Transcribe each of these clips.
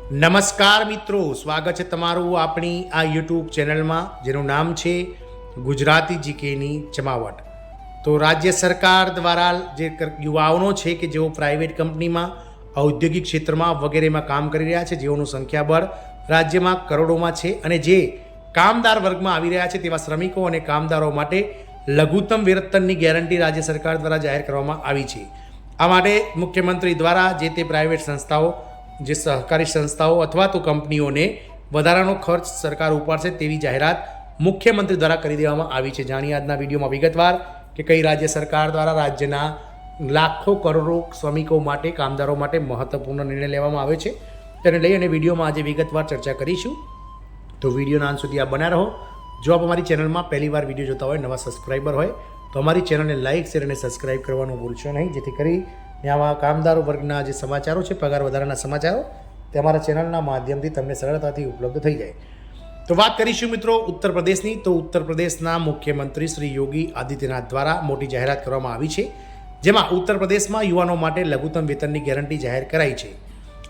નમસ્કાર મિત્રો, સ્વાગત છે તમારું આપણી આ યુટ્યુબ ચેનલમાં જેનું નામ છે ગુજરાતી જીકેની જમાવટ। તો રાજ્ય સરકાર દ્વારા જે યુવાઓનો છે કે જેઓ પ્રાઇવેટ કંપનીમાં, ઔદ્યોગિક ક્ષેત્રમાં વગેરેમાં કામ કરી રહ્યા છે, જેઓનું સંખ્યાબળ રાજ્યમાં કરોડોમાં છે અને જે કામદાર વર્ગમાં આવી રહ્યા છે તેવા શ્રમિકો અને કામદારો માટે લઘુત્તમ વેતનની ગેરંટી રાજ્ય સરકાર દ્વારા જાહેર કરવામાં આવી છે। આ માટે મુખ્યમંત્રી દ્વારા જે તે પ્રાઇવેટ સંસ્થાઓ, જે સહકારી સંસ્થાઓ અથવા તો કંપનીઓને વધારાનો ખર્ચ સરકાર ઉપાડશે તેવી જાહેરાત મુખ્યમંત્રી દ્વારા કરી દેવામાં આવી છે। જાણીએ આજના વિડીયોમાં વિગતવાર કે કઈ રાજ્ય સરકાર દ્વારા રાજ્યના લાખો કરોડો શ્રમિકો માટે, કામદારો માટે મહત્વપૂર્ણ નિર્ણય લેવામાં આવે છે તેને લઈ અને વિડીયોમાં આજે વિગતવાર ચર્ચા કરીશું। તો વિડીયોના અંત સુધી આપ બન્યા રહો। જો આપ અમારી ચેનલમાં પહેલીવાર વિડીયો જોતા હોય, નવા સબસ્ક્રાઈબર હોય તો અમારી ચેનલને લાઇક, શેર અને સબસ્ક્રાઈબ કરવાનું ભૂલશો નહીં, જેથી કરી આવા કામદારો વર્ગના જે સમાચારો છે, પગાર વધારાના સમાચારો, તે અમારા ચેનલના માધ્યમથી તમને સરળતાથી ઉપલબ્ધ થઈ જાય। તો વાત કરીશું મિત્રો ઉત્તર પ્રદેશની। તો ઉત્તર પ્રદેશના મુખ્યમંત્રી શ્રી યોગી આદિત્યનાથ દ્વારા મોટી જાહેરાત કરવામાં આવી છે, જેમાં ઉત્તર પ્રદેશમાં યુવાનો માટે લઘુત્તમ વેતનની ગેરંટી જાહેર કરાઈ છે।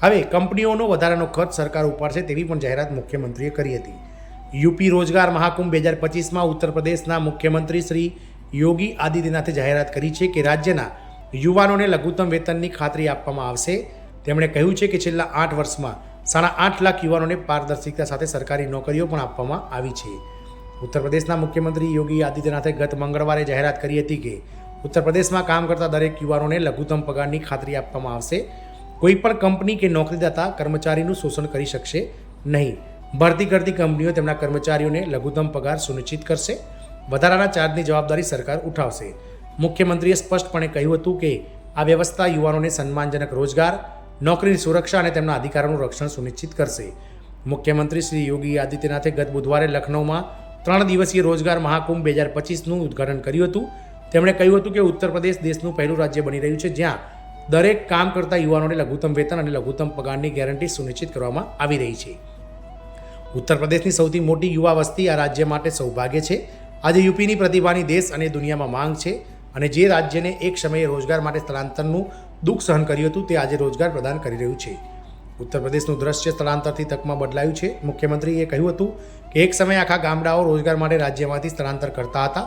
હવે કંપનીઓનો વધારાનો ખર્ચ સરકાર ઉપાડશે તેવી પણ જાહેરાત મુખ્યમંત્રીએ કરી હતી। યુપી રોજગાર મહાકુંભ 2025માં ઉત્તર પ્રદેશના મુખ્યમંત્રી શ્રી યોગી આદિત્યનાથે જાહેરાત કરી છે કે રાજ્યના યુવાનોને લઘુત્તમ વેતનની ખાતરી આપવામાં આવશે। તેમણે કહ્યું છે કે છેલ્લા 8 વર્ષમાં 8.5 લાખ યુવાનોને પારદર્શિતા સાથે સરકારી નોકરીઓ પણ આપવામાં આવી છે। ઉત્તર પ્રદેશના મુખ્યમંત્રી યોગી આદિત્યનાથે ગત મંગળવારે જાહેરાત કરી હતી કે ઉત્તર પ્રદેશમાં કામ કરતા દરેક યુવાનોને લઘુત્તમ પગારની ખાતરી આપવામાં આવશે। કોઈ પણ કંપની કે નોકરીદાતા કર્મચારીનું શોષણ કરી શકશે નહીં। ભરતી કરતી કંપનીઓ તેમના કર્મચારીઓને લઘુત્તમ પગાર સુનિશ્ચિત કરશે। વધારાના ચાર્જની જવાબદારી સરકાર ઉઠાવશે। મુખ્યમંત્રીએ સ્પષ્ટપણે કહ્યું હતું કે આ વ્યવસ્થા યુવાનોને સન્માનજનક રોજગાર, નોકરીની સુરક્ષા અને તેમના અધિકારોનું રક્ષણ સુનિશ્ચિત કરશે। મુખ્યમંત્રી શ્રી યોગી આદિત્યનાથે ગત બુધવારે લખનૌમાં 3 દિવસીય રોજગાર મહાકુંભ 2025નું ઉદ્ઘાટન કર્યું હતું। તેમણે કહ્યું હતું કે ઉત્તર પ્રદેશ દેશનું પહેલું રાજ્ય બની રહ્યું છે જ્યાં દરેક કામ કરતા યુવાનોને લઘુત્તમ વેતન અને લઘુત્તમ પગારની ગેરંટી સુનિશ્ચિત કરવામાં આવી રહી છે। ઉત્તર પ્રદેશની સૌથી મોટી યુવા વસ્તી આ રાજ્ય માટે સૌભાગ્ય છે। આજે યુપીની પ્રતિભાની દેશ અને દુનિયામાં માંગ છે અને જે રાજ્યને એક સમયે રોજગાર માટે સ્થળાંતરનું દુઃખ સહન કર્યું હતું તે આજે રોજગાર પ્રદાન કરી રહ્યું છે। ઉત્તર પ્રદેશનું દ્રશ્ય સ્થળાંતરથી તકમાં બદલાયું છે। મુખ્યમંત્રીએ કહ્યું હતું કે એક સમયે આખા ગામડાઓ રોજગાર માટે રાજ્યમાંથી સ્થળાંતર કરતા હતા,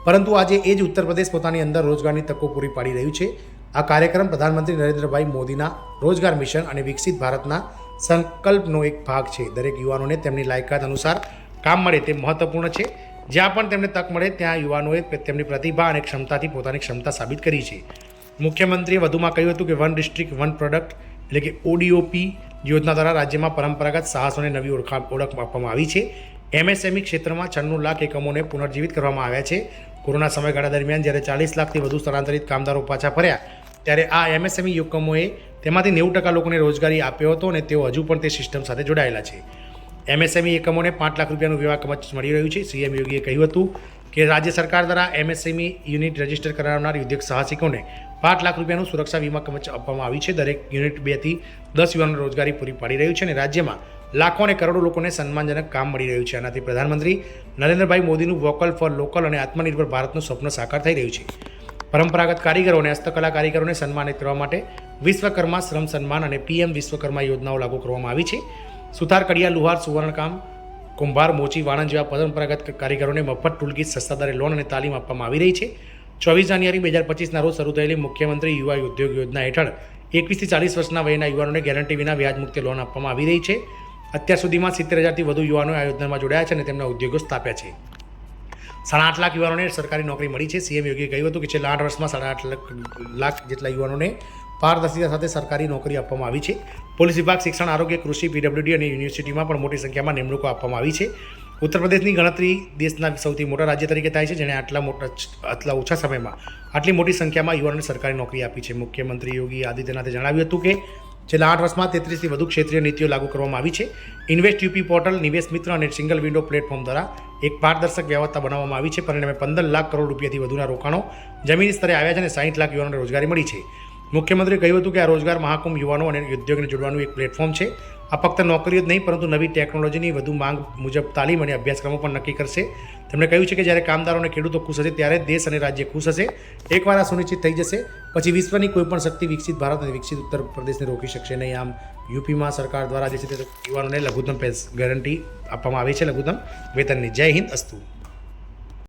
પરંતુ આજે એ જ ઉત્તર પ્રદેશ પોતાની અંદર રોજગારની તકો પૂરી પાડી રહ્યું છે। આ કાર્યક્રમ પ્રધાનમંત્રી નરેન્દ્રભાઈ મોદીના રોજગાર મિશન અને વિકસિત ભારતના સંકલ્પનો એક ભાગ છે। દરેક યુવાનોને તેમની લાયકાત અનુસાર કામ મળે તે મહત્વપૂર્ણ છે। જ્યાં પણ તેમને તક મળે ત્યાં યુવાનોએ તેમની પ્રતિભા અને ક્ષમતાથી પોતાની ક્ષમતા સાબિત કરી છે। મુખ્યમંત્રીએ વધુમાં કહ્યું હતું કે વન ડિસ્ટ્રિક્ટ વન પ્રોડક્ટ એટલે કે ઓડીઓપી યોજના દ્વારા રાજ્યમાં પરંપરાગત સાહસોને નવી ઓળખ આપવામાં આવી છે। એમએસએમઈ ક્ષેત્રમાં 96 લાખ એકમોને પુનર્જીવિત કરવામાં આવ્યા છે। કોરોના સમયગાળા દરમિયાન જ્યારે 40 લાખથી વધુ સ્થળાંતરિત કામદારો પાછા ફર્યા ત્યારે આ એમએસએમઈ એકમોએ તેમાંથી 90% લોકોને રોજગારી આપ્યો હતો અને તેઓ હજુ પણ તે સિસ્ટમ સાથે જોડાયેલા છે। એમએસએમઈ એકમોને 5 લાખ રૂપિયાનું વિમા કવચ મળી રહ્યું છે। સીએમ યોગીએ કહ્યું હતું કે રાજ્ય સરકાર દ્વારા એમએસએમઈ યુનિટ રજીસ્ટર કરાવનાર ઉદ્યોગ સાહસિકોને 5 લાખ રૂપિયાનું સુરક્ષા વીમા કવચ આપવામાં આવ્યું છે। દરેક યુનિટ 2 થી 10 યુવાનોને રોજગારી પૂરી પાડી રહ્યું છે અને રાજ્યમાં લાખો અને કરોડો લોકોને સન્માનજનક કામ મળી રહ્યું છે। આનાથી પ્રધાનમંત્રી નરેન્દ્રભાઈ મોદીનું વોકલ ફોર લોકલ અને આત્મનિર્ભર ભારતનું સ્વપ્ન સાકાર થઈ રહ્યું છે। પરંપરાગત કારીગરો અને હસ્તકલા કારીગરોને સન્માનિત કરવા માટે વિશ્વકર્મા શ્રમ સન્માન અને પીએમ વિશ્વકર્મા યોજનાઓ લાગુ કરવામાં આવી છે। સુથાર, કડિયા, લુહાર, સુવર્ણકામ, કુંભાર, મોચી, વાણંદ જેવા પરંપરાગત કારીગરોને મફત ટૂલકીટ, સસ્તા દરે લોન અને તાલીમ આપવામાં આવી રહી છે। 24 જાન્યુઆરી 2025ના રોજ શરૂ થયેલી મુખ્યમંત્રી યુવા ઉદ્યોગ યોજના હેઠળ 21 થી 40 વર્ષના વયના યુવાનોને ગેરંટી વિના વ્યાજમુક્ત લોન આપવામાં આવી રહી છે। અત્યાર સુધીમાં 70,000થી વધુ યુવાનો આ યોજનામાં જોડાયા છે અને તેમના ઉદ્યોગો સ્થાપ્યા છે। 8.5 લાખ યુવાનોને સરકારી નોકરી મળી છે। સીએમ યોગીએ કહ્યું હતું કે છેલ્લા 8 વર્ષમાં 8.5 લાખ જેટલા યુવાનોને પારદર્શિતા સાથે સરકારી નોકરી આપવામાં આવી છે। પોલીસ વિભાગ, શિક્ષણ, આરોગ્ય, કૃષિ, પીડબ્લ્યુડી અને યુનિવર્સિટીમાં પણ મોટી સંખ્યામાં નિમણૂકો આપવામાં આવી છે। ઉત્તર પ્રદેશની ગણતરી દેશના સૌથી મોટા રાજ્ય તરીકે થાય છે, જેણે આટલા ઓછા સમયમાં આટલી મોટી સંખ્યામાં યુવાનોને સરકારી નોકરી આપી છે। મુખ્યમંત્રી યોગી આદિત્યનાથે જણાવ્યું હતું કે છેલ્લા 8 વર્ષમાં 33થી વધુ ક્ષેત્રીય નીતિઓ લાગુ કરવામાં આવી છે। ઇન્વેસ્ટ યુપી પોર્ટલ, નિવેશ મિત્ર અને સિંગલ વિન્ડો પ્લેટફોર્મ દ્વારા એક પારદર્શક વ્યવસ્થા બનાવવામાં આવી છે। પરિણામે 15 લાખ કરોડ રૂપિયાથી વધુના રોકાણો જમીની સ્તરે આવ્યા છે અને 60 લાખ યુવાનોને રોજગારી મળી છે। મુખ્યમંત્રીએ કહ્યું હતું કે આ રોજગાર મહાકુંભ યુવાનો અને ઉદ્યોગને જોડવાનું એક પ્લેટફોર્મ છે. આ ફક્ત નોકરીઓ જ નહીં પરંતુ નવી ટેકનોલોજીની વધુ માંગ મુજબ તાલીમ અને અભ્યાસક્રમો પણ નક્કી કરશે. તેમણે કહ્યું છે કે જ્યારે કામદારો અને ખેડૂતો ખુશ હશે ત્યારે દેશ અને રાજ્ય ખુશ હશે. એકવાર આ સુનિશ્ચિત થઈ જશે પછી વિશ્વની કોઈપણ શક્તિ વિકસિત ભારત અને વિકસિત ઉત્તર પ્રદેશને રોકી શકશે નહીં. આમ યુપીમાં સરકાર દ્વારા જે છે તે યુવાનોને લઘુત્તમ ગેરંટી આપવામાં આવી છે, લઘુત્તમ વેતનની. જય હિન્દ, અસ્તુ.